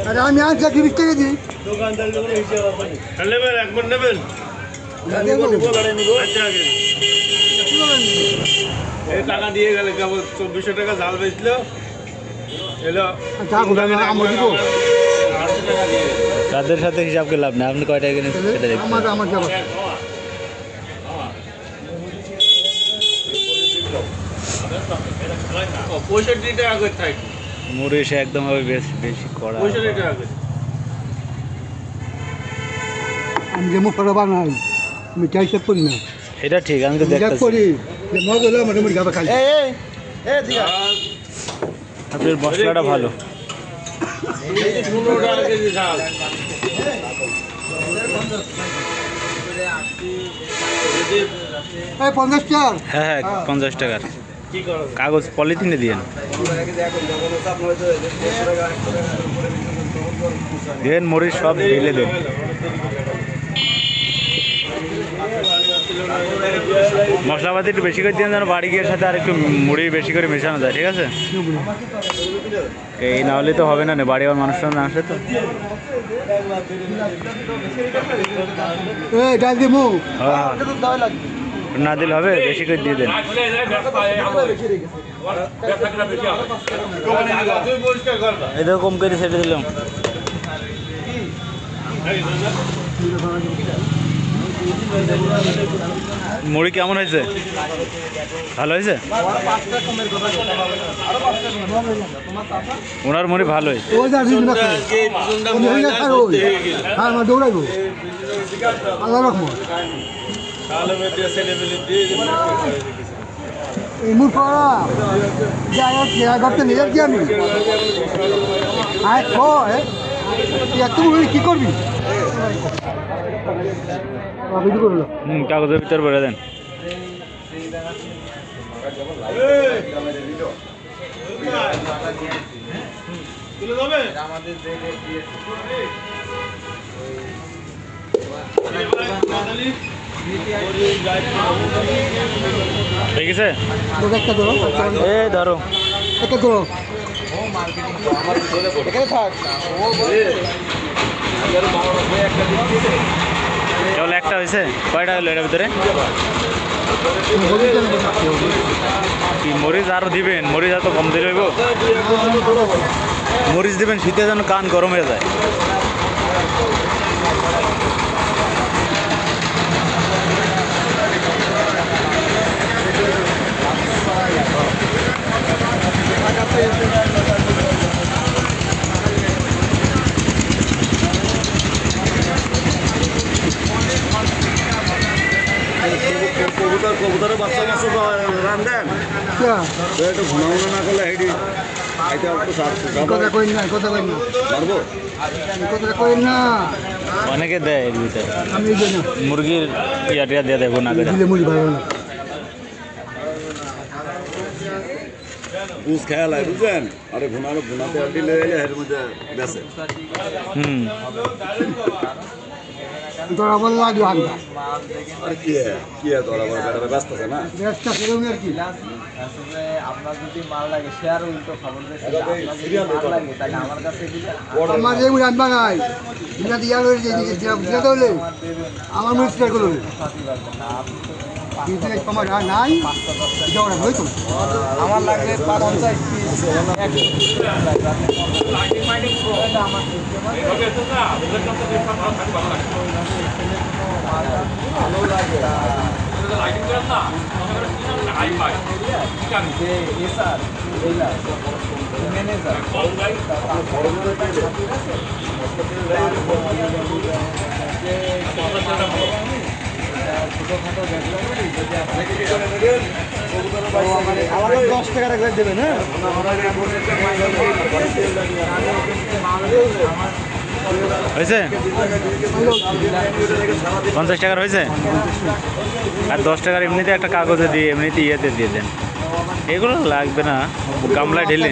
আরে আমি আজ 30 টাকা দিই। দোকানদার নেবেন একবার নেবেন এই টাকা দিয়ে গেলে কেবল 2400 টাকা জাল বেচলো এলো তাদের সাথে হিসাব করে লাভ নেই, আপনি কয় টাকা কিনেছেন সেটা দেখুন। 65 টাকা করে থাকে মুড়ি এসে একদম হবে বেশি করা। 65 টাকা করে আমি যেমন করা বানাই আমি চাইতে করি না, এটা ঠিক, আমি তো দেখতেছি করি যে মগ হলে মোটামুটি গাবা খাই। আপনার মশলাটা ভালো। 15 টাকা কেজি ঝাল এই 50 টাকা। হ্যাঁ 50 টাকার কাগজ পলিথিনে দিয়েন দেন, মরিচ সব ঢেলে দেন। মশলাপাতি একটু বেশি করে দিয়ে যেন বাড়ি গিয়ে সাথে আর একটু মুড়ি বেশি করে মেশানো যায়, ঠিক আছে? এই না হলে তো হবে না, বাড়ি আমার মানুষটা না আসে তো। ডাল দিমু হ্যাঁ না দিলে হবে, বেশি করে দিয়ে দেন। এটা কম করে সেটা দিলাম। মুড়ি কেমন হয়েছে? ভালো হয়েছে? ওনার মুড়ি ভালোই। দৌড়াইবো আল্লাহ রহমান এই মুখ করতে নিয়ে যাচ্ছি আমি। এত কি করবি? কাগজের ভিতর ভরে দেন। ঠিক আছে, ধরো একটা ধরো কেবল একটা হয়েছে? কয়টা হলো এটার ভিতরে? কি মরিচ আরো দিবেন? মরিচ এত কম দিলে হইব? মরিচ দিবেন, শীতে যেন কান গরম হয়ে যায়। কবুতরের বাচ্চা মাছ রান দেন একটু ঘুনা ঘুনা না করলে হেঁটে কথা কই না, কথা কই না, পারবো কথা কই না। অনেকে দেয় এর ভিতরে আমি এই জন্য মুরগির ইয়া টিয়া দিয়ে দেখো না করে। দিলে মুড়ি ভালো না। বুঝ খেয়াল হয় বুঝলেন, আরে ঘুনাতে দিলে এর মধ্যে বেসে তোরা বল লাগবে আগে আর কি তোরা বড় ব্যস্ত আছে না ব্যস্ত করুন আর কি। আপনার যদি মাল লাগে শেয়ার উল্টো খবর লাগে তাহলে আমার কাছে আমার যে মুড়ি আনবা নাই বিনা দিয়া হয়ে যে হলে আমার মুড়ি শেয়ার করুন। তোমার নাই হয়তো আমার লাগলে 50 পিস ভালো লাগে ম্যানেজার ছোটোখাটো ব্যবসা করি, যদি আমাদের 10 টাকা করে দেবেন। হ্যাঁ হয়েছে? 50 টাকার হয়েছে? আর 10 টাকার এমনিতে একটা কাগজে দিয়ে এমনিতে ইয়েতে দিয়ে দেন, এগুলো লাগবে না, গামলায় ঢেলে।